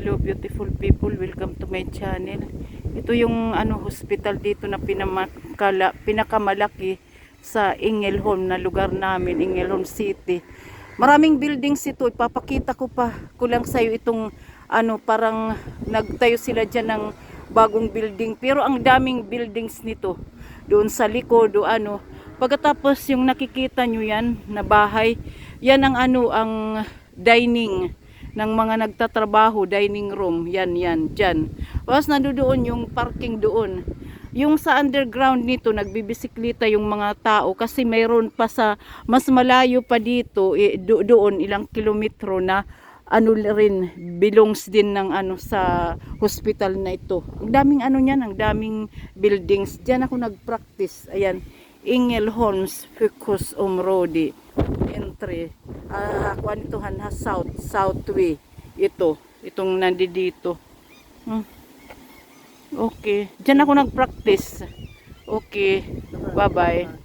Hello beautiful people, welcome to my channel. Ito yung hospital dito na pinakamalaki sa Ängelholm na lugar namin, Ängelholm City. Maraming buildings ito, ipapakita ko lang sa iyo itong parang nagtayo sila diyan ng bagong building, pero ang daming buildings nito. Doon sa likod pagkatapos yung nakikita nyo yan na bahay, yan ang ang dining ng mga nagtatrabaho, dining room, yan, dyan. Tapos nandoon yung parking doon. Yung sa underground nito, nagbibisikleta yung mga tao kasi mayroon pa sa mas malayo pa dito, doon ilang kilometro na rin, belongs din ng sa hospital na ito. Ang daming niyan, ang daming buildings. Diyan ako nagpractice. Ayan, Ängelholms Sjukhusområde entry. Kuan ito southway. Itong nandito. Okay. Diyan ako nagpractice. Okay. Bye-bye.